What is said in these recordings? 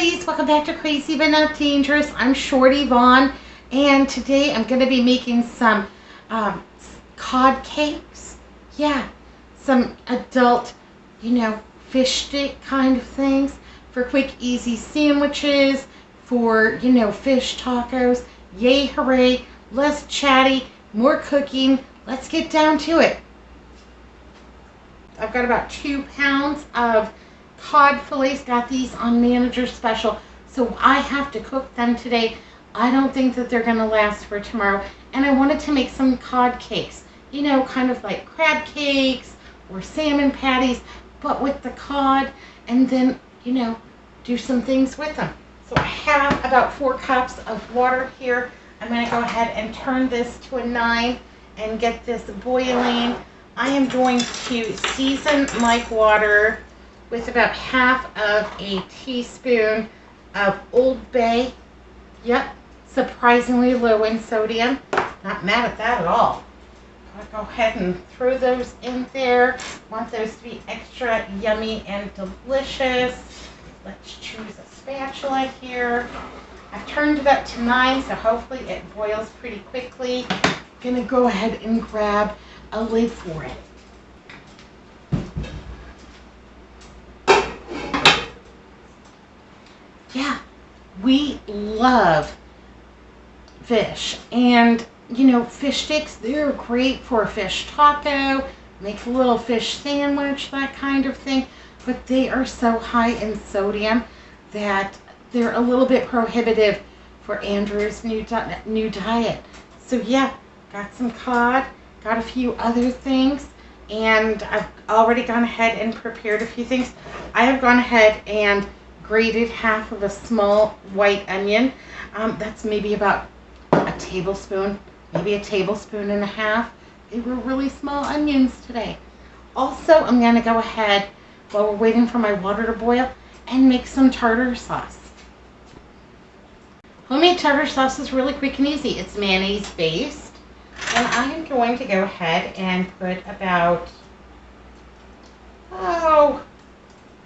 lovelies, welcome back to Crazy But Not Dangerous. I'm Shorty Vaughn, and today I'm going to be making some cod cakes. Yeah, some adult, fish stick kind of things for quick, easy sandwiches, for, fish tacos. Yay, hooray, less chatty, more cooking. Let's get down to it. I've got about 2 pounds of cod fillets. Got these on Manager Special, so I have to cook them today. I don't think that they're going to last for tomorrow, and I wanted to make some cod cakes, kind of like crab cakes or salmon patties, but with the cod, and then do some things with them. So I have about 4 cups of water here. I'm going to go ahead and turn this to a 9 and get this boiling. I am going to season my water with about half of a teaspoon of Old Bay. Yep, surprisingly low in sodium. Not mad at that at all. I'll go ahead and throw those in there. Want those to be extra yummy and delicious. Let's choose a spatula here. I've turned it up to 9, so hopefully it boils pretty quickly. I'm gonna go ahead and grab a lid for it. Yeah, we love fish, and fish sticks, they're great for a fish taco, make a little fish sandwich, that kind of thing, but they are so high in sodium that they're a little bit prohibitive for Andrew's new diet. So yeah, got some cod, got a few other things, and I've already gone ahead and prepared a few things. I have gone ahead and grated half of a small white onion. That's maybe about a tablespoon, maybe a tablespoon and a half. They were really small onions today. Also, I'm going to go ahead, while we're waiting for my water to boil, and make some tartar sauce. Homemade tartar sauce is really quick and easy. It's mayonnaise based. And I am going to go ahead and put about,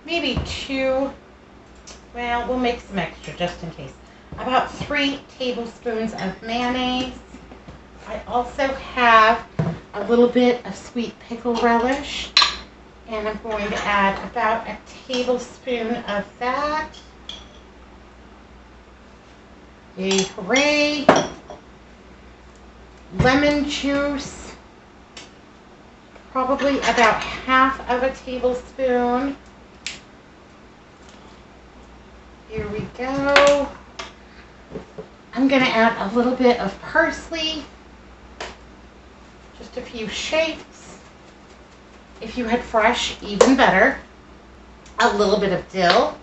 maybe 2, well, we'll make some extra just in case. About 3 tablespoons of mayonnaise. I also have a little bit of sweet pickle relish, and I'm going to add about a tablespoon of that. Yay, hooray. Lemon juice, probably about half of a tablespoon. Here we go. I'm going to add a little bit of parsley, just a few shakes. If you had fresh, even better. A little bit of dill.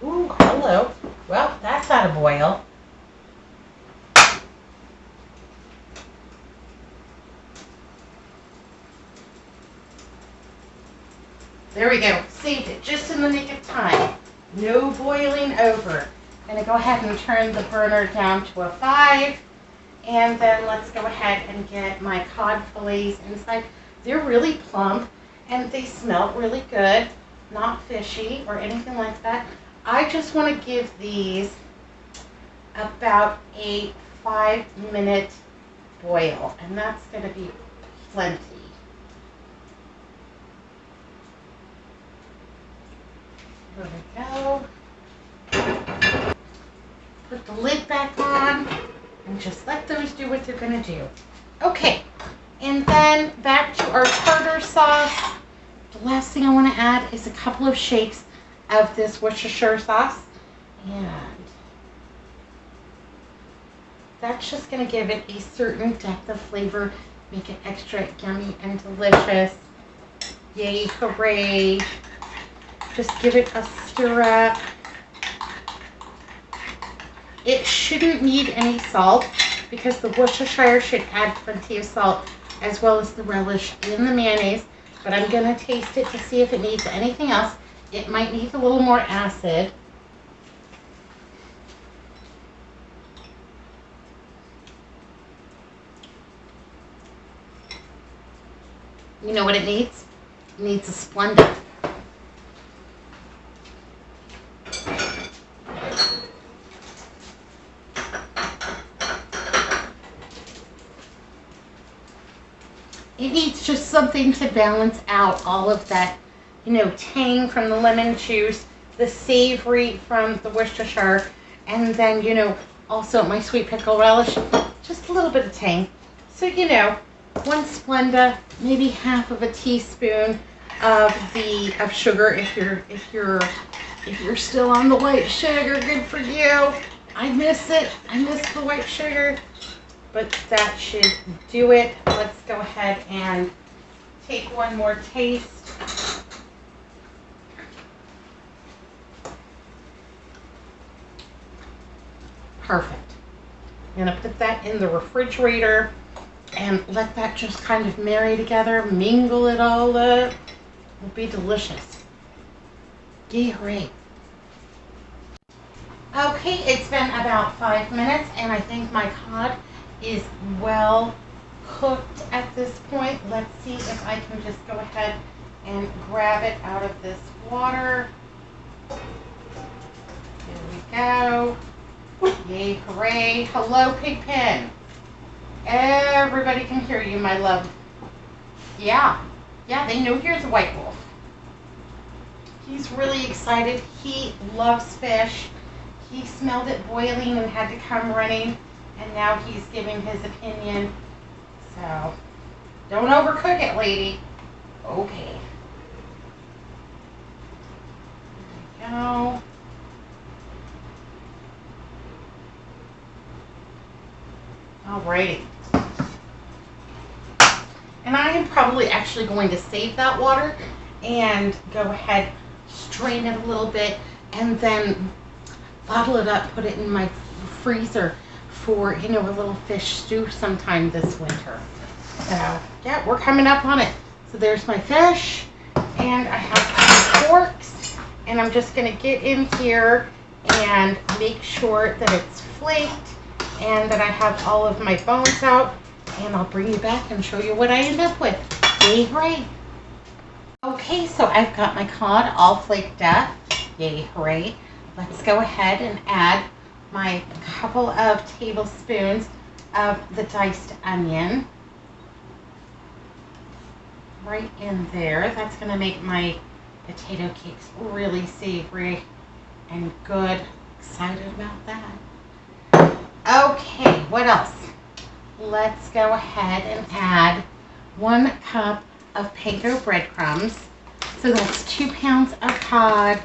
Ooh, hello. Well, that's out of boil. There we go. Saved it just in the nick of time. No boiling over. I'm going to go ahead and turn the burner down to a 5. And then let's go ahead and get my cod fillets inside. They're really plump and they smell really good. Not fishy or anything like that. I just want to give these about a 5-minute boil. And that's going to be plenty. There we go. Put the lid back on and just let those do what they're going to do. Okay, and then back to our tartar sauce. The last thing I want to add is a couple of shakes of this Worcestershire sauce. And that's just going to give it a certain depth of flavor, make it extra yummy and delicious. Yay, hooray. Just give it a stir up. It shouldn't need any salt because the Worcestershire should add plenty of salt as well as the relish in the mayonnaise. But I'm going to taste it to see if it needs anything else. It might need a little more acid. You know what it needs? It needs a Splenda. It needs just something to balance out all of that, tang from the lemon juice, the savory from the Worcestershire, and then, also my sweet pickle relish, just a little bit of tang. So, one Splenda, maybe half of a teaspoon of sugar if you're still on the white sugar. Good for you. I miss it. I miss the white sugar. But that should do it. Let's go ahead and take one more taste. Perfect. I'm going to put that in the refrigerator and let that just kind of marry together, mingle it all up. It'll be delicious. Great. Okay, it's been about 5 minutes and I think my cod is well cooked at this point. Let's see if I can just go ahead and grab it out of this water. Here we go. Yay, hooray. Hello, Pigpen. Everybody can hear you, my love. Yeah, they know here's a white wolf. He's really excited. He loves fish. He smelled it boiling and had to come running. And now he's giving his opinion. So, don't overcook it, lady. Okay. There we go. Alrighty. And I am probably actually going to save that water and go ahead, strain it a little bit, and then bottle it up, put it in my freezer for, a little fish stew sometime this winter. So, yeah, we're coming up on it. So there's my fish, and I have some forks, and I'm just going to get in here and make sure that it's flaked and that I have all of my bones out, and I'll bring you back and show you what I end up with. Yay, hooray. Okay, so I've got my cod all flaked up. Yay, hooray. Let's go ahead and add my couple of tablespoons of the diced onion right in there. That's going to make my potato cakes really savory and good. Excited about that. Okay, what else? Let's go ahead and add 1 cup of panko breadcrumbs. So that's 2 pounds of cod,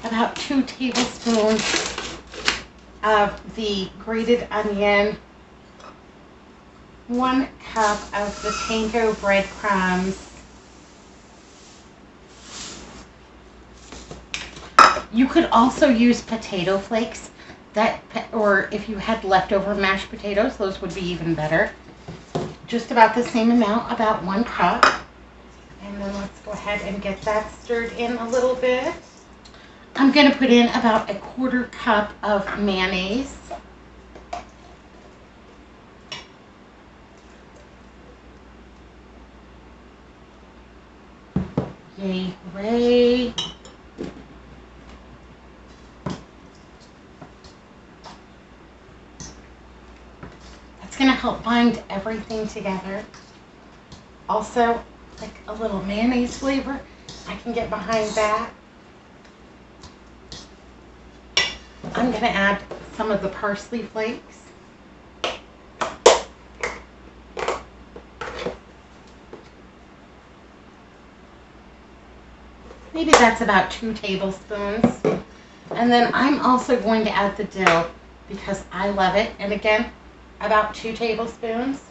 about 2 tablespoons of the grated onion, 1 cup of the panko breadcrumbs. You could also use potato flakes, or if you had leftover mashed potatoes, those would be even better. Just about the same amount, about 1 cup. And then let's go ahead and get that stirred in a little bit. I'm going to put in about 1/4 cup of mayonnaise. Yay, hooray. That's going to help bind everything together. Also, like a little mayonnaise flavor, I can get behind that. I'm going to add some of the parsley flakes. Maybe that's about 2 tablespoons. And then I'm also going to add the dill because I love it. And again, about 2 tablespoons.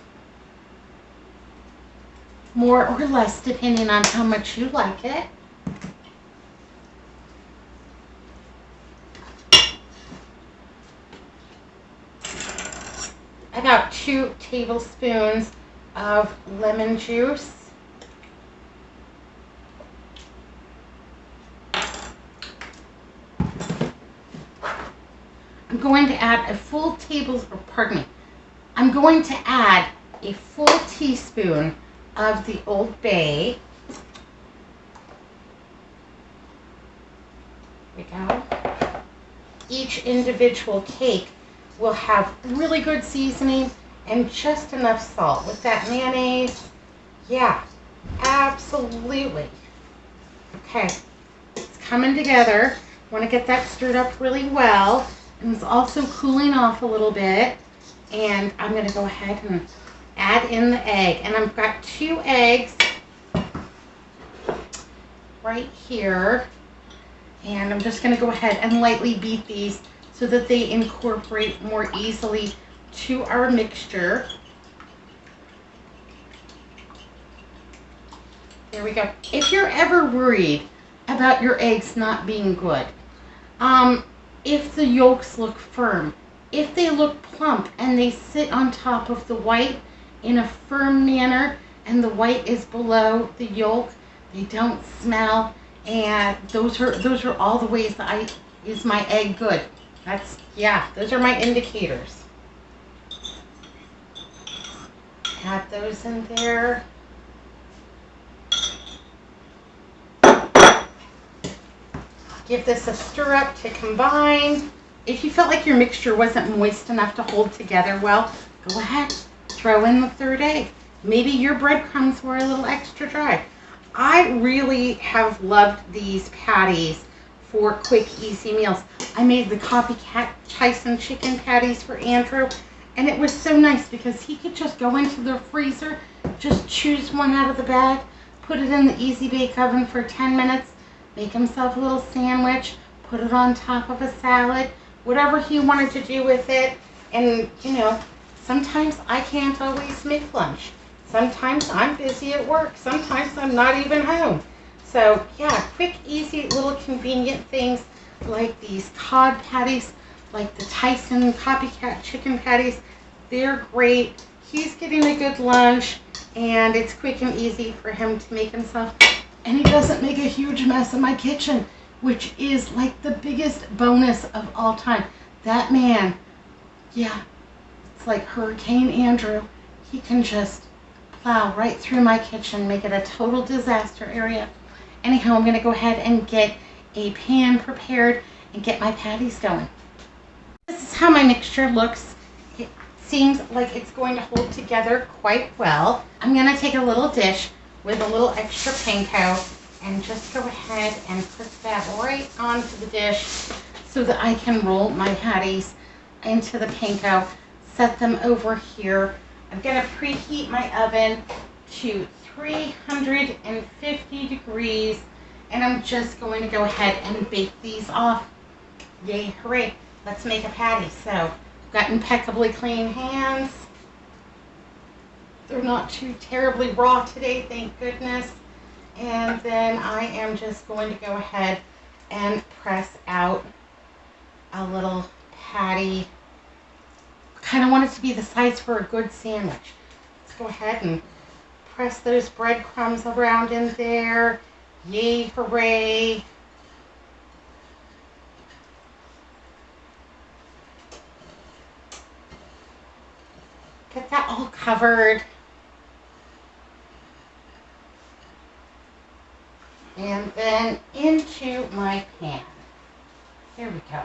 More or less depending on how much you like it. About 2 tablespoons of lemon juice. I'm going to add I'm going to add a full teaspoon of the Old Bay. There we go. Each individual cake will have really good seasoning and just enough salt. With that mayonnaise, yeah, absolutely. Okay, it's coming together. Want to get that stirred up really well. And it's also cooling off a little bit. And I'm going to go ahead and add in the egg. And I've got 2 eggs right here. And I'm just going to go ahead and lightly beat these so that they incorporate more easily to our mixture. There we go. If you're ever worried about your eggs not being good, if the yolks look firm, if they look plump and they sit on top of the white in a firm manner and the white is below the yolk, they don't smell, and those are all the ways that is my egg good. Those are my indicators. Add those in there. Give this a stir up to combine. If you felt like your mixture wasn't moist enough to hold together well, go ahead, throw in the 3rd egg. Maybe your breadcrumbs were a little extra dry. I really have loved these patties for quick, easy meals. I made the copycat Tyson chicken patties for Andrew, and it was so nice because he could just go into the freezer, just choose one out of the bag, put it in the Easy Bake Oven for 10 minutes, make himself a little sandwich, put it on top of a salad, whatever he wanted to do with it. And, you know, sometimes I can't always make lunch. Sometimes I'm busy at work. Sometimes I'm not even home. So, yeah, quick, easy, little convenient things like these cod patties, like the Tyson copycat chicken patties. They're great. He's getting a good lunch, and it's quick and easy for him to make himself. And he doesn't make a huge mess in my kitchen, which is like the biggest bonus of all time. That man, yeah, it's like Hurricane Andrew. He can just plow right through my kitchen, make it a total disaster area. Anyhow, I'm going to go ahead and get a pan prepared and get my patties going. This is how my mixture looks. It seems like it's going to hold together quite well. I'm going to take a little dish with a little extra panko and just go ahead and put that right onto the dish so that I can roll my patties into the panko, set them over here. I'm going to preheat my oven to 350 degrees, and I'm just going to go ahead and bake these off. Yay, hooray, let's make a patty. So I've got impeccably clean hands. They're not too terribly raw today, thank goodness. And then I am just going to go ahead and press out a little patty. Kind of want it to be the size for a good sandwich. Let's go ahead and press those breadcrumbs around in there. Yay, hooray. Get that all covered. And then into my pan. There we go.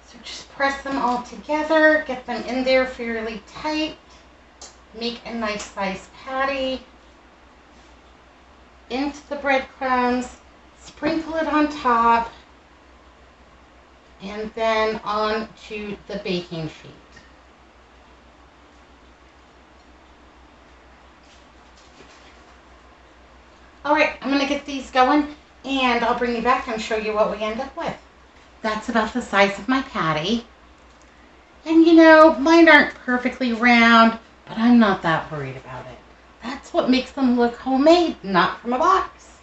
So just press them all together, get them in there fairly tight, make a nice sized patty, into the breadcrumbs, sprinkle it on top, and then onto the baking sheet. Alright, I'm going to get these going, and I'll bring you back and show you what we end up with. That's about the size of my patty. And you know, mine aren't perfectly round, but I'm not that worried about it. That's what makes them look homemade, not from a box.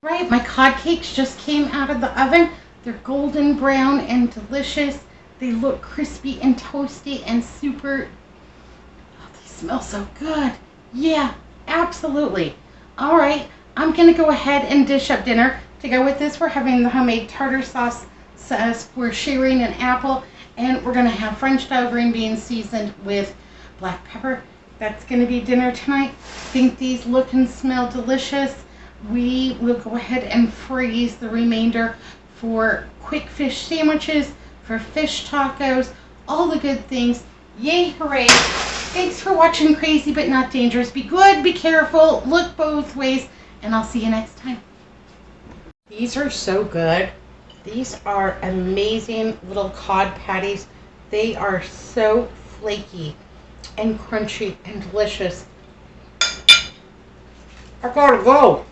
Right, my cod cakes just came out of the oven. They're golden brown and delicious. They look crispy and toasty and super, oh, they smell so good. Yeah, absolutely. All right, I'm gonna go ahead and dish up dinner. To go with this, we're having the homemade tartar sauce for shireen and apple, and we're going to have French style green beans seasoned with black pepper. That's going to be dinner tonight. I think these look and smell delicious. We will go ahead and freeze the remainder for quick fish sandwiches, for fish tacos, all the good things. Yay, hooray. Thanks for watching Crazy But Not Dangerous. Be good, be careful, look both ways, and I'll see you next time. These are so good. These are amazing little cod patties. They are so flaky and crunchy and delicious. I gotta go.